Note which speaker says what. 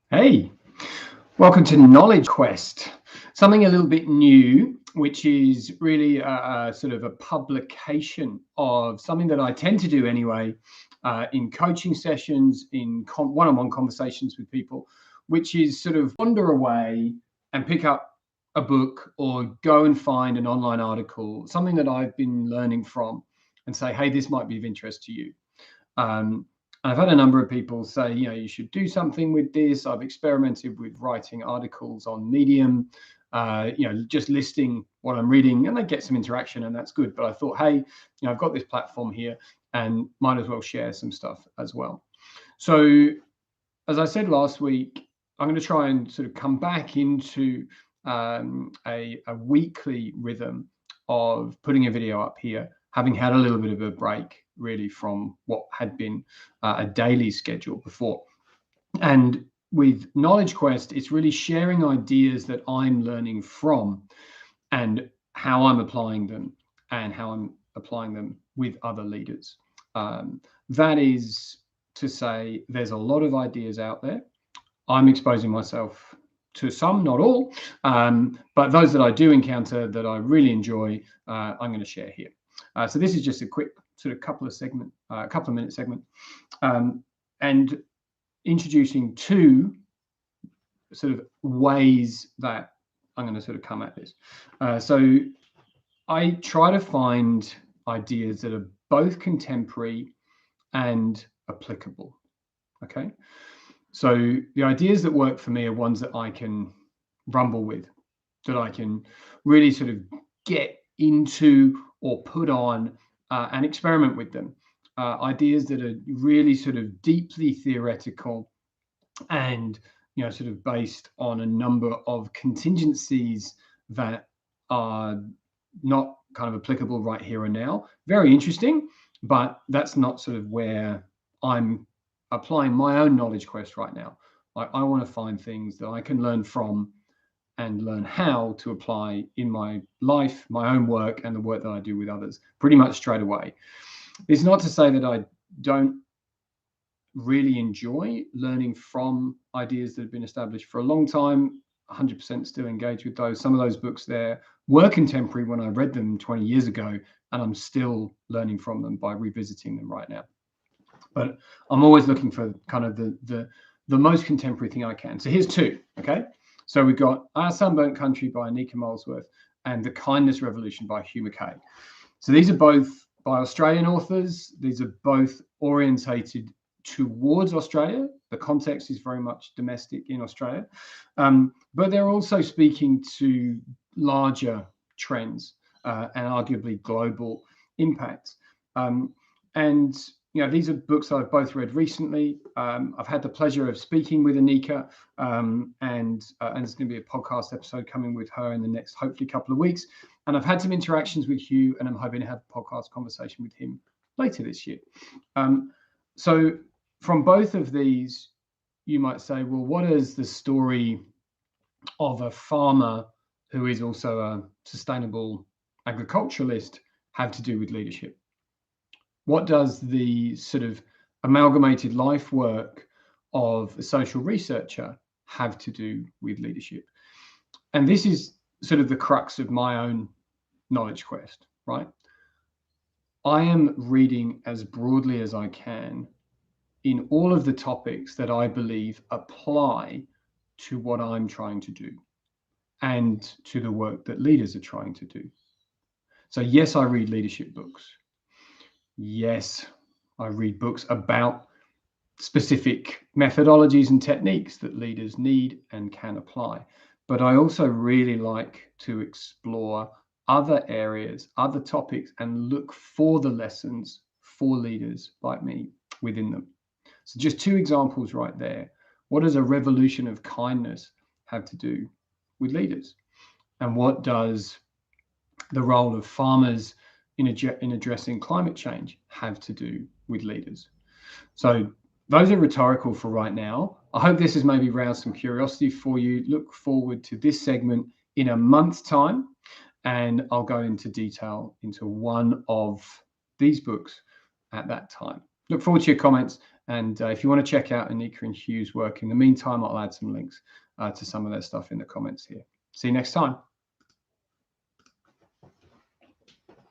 Speaker 1: Hey, welcome to Knowledge Quest. Something a little bit new, which is really a sort of a publication of something that I tend to do anyway in coaching sessions, in one-on-one conversations with people, which is sort of wander away and pick up a book or go and find an online article, something that I've been learning from, and say, hey, this might be of interest to you. I've had a number of people say, you should do something with this. I've experimented with writing articles on Medium, just listing what I'm reading, and they get some interaction, and that's good. But I thought, hey, I've got this platform here and might as well share some stuff as well. So, as I said last week, I'm going to try and sort of come back into a weekly rhythm of putting a video up here, having had a little bit of a break really from what had been a daily schedule before. And with Knowledge Quest, it's really sharing ideas that I'm learning from and how I'm applying them and how I'm applying them with other leaders. That is to say, there's a lot of ideas out there. I'm exposing myself to some, not all, but those that I do encounter that I really enjoy, I'm going to share here. So this is just a quick sort of couple of minute segment, and introducing two sort of ways that I'm going to sort of come at this. So I try to find ideas that are both contemporary and applicable. Okay. So the ideas that work for me are ones that I can rumble with, that I can really sort of get into or put on and experiment with them. Ideas that are really sort of deeply theoretical and sort of based on a number of contingencies that are not kind of applicable right here and now. Very interesting, but that's not sort of where I'm applying my own knowledge quest right now. I want to find things that I can learn from and learn how to apply in my life, my own work, and the work that I do with others pretty much straight away. It's not to say that I don't really enjoy learning from ideas that have been established for a long time. 100% still engaged with those. Some of those books there were contemporary when I read them 20 years ago, and I'm still learning from them by revisiting them right now. But I'm always looking for kind of the most contemporary thing I can. So here's two, okay? So we've got Our Sunburnt Country by Anika Molesworth and The Kindness Revolution by Hugh Mackay. So these are both by Australian authors. These are both orientated towards Australia. The context is very much domestic in Australia, but they're also speaking to larger trends and arguably global impacts. And these are books that I've both read recently. I've had the pleasure of speaking with Anika, and there's going to be a podcast episode coming with her in the next, hopefully, couple of weeks. And I've had some interactions with Hugh, and I'm hoping to have a podcast conversation with him later this year. So from both of these, you might say, well, what is the story of a farmer who is also a sustainable agriculturalist have to do with leadership? What does the sort of amalgamated life work of a social researcher have to do with leadership? And this is sort of the crux of my own knowledge quest, right? I am reading as broadly as I can in all of the topics that I believe apply to what I'm trying to do and to the work that leaders are trying to do. So yes, I read leadership books. Yes, I read books about specific methodologies and techniques that leaders need and can apply. But I also really like to explore other areas, other topics, and look for the lessons for leaders like me within them. So just two examples right there. What does a revolution of kindness have to do with leaders? And what does the role of farmers in addressing climate change have to do with leaders? So those are rhetorical for right now. I hope this has maybe roused some curiosity for you. Look forward to this segment in a month's time, and I'll go into detail into one of these books at that time. Look forward to your comments And if you want to check out Anika and Hugh's work, in the meantime, I'll add some links to some of their stuff in the comments here. See you next time.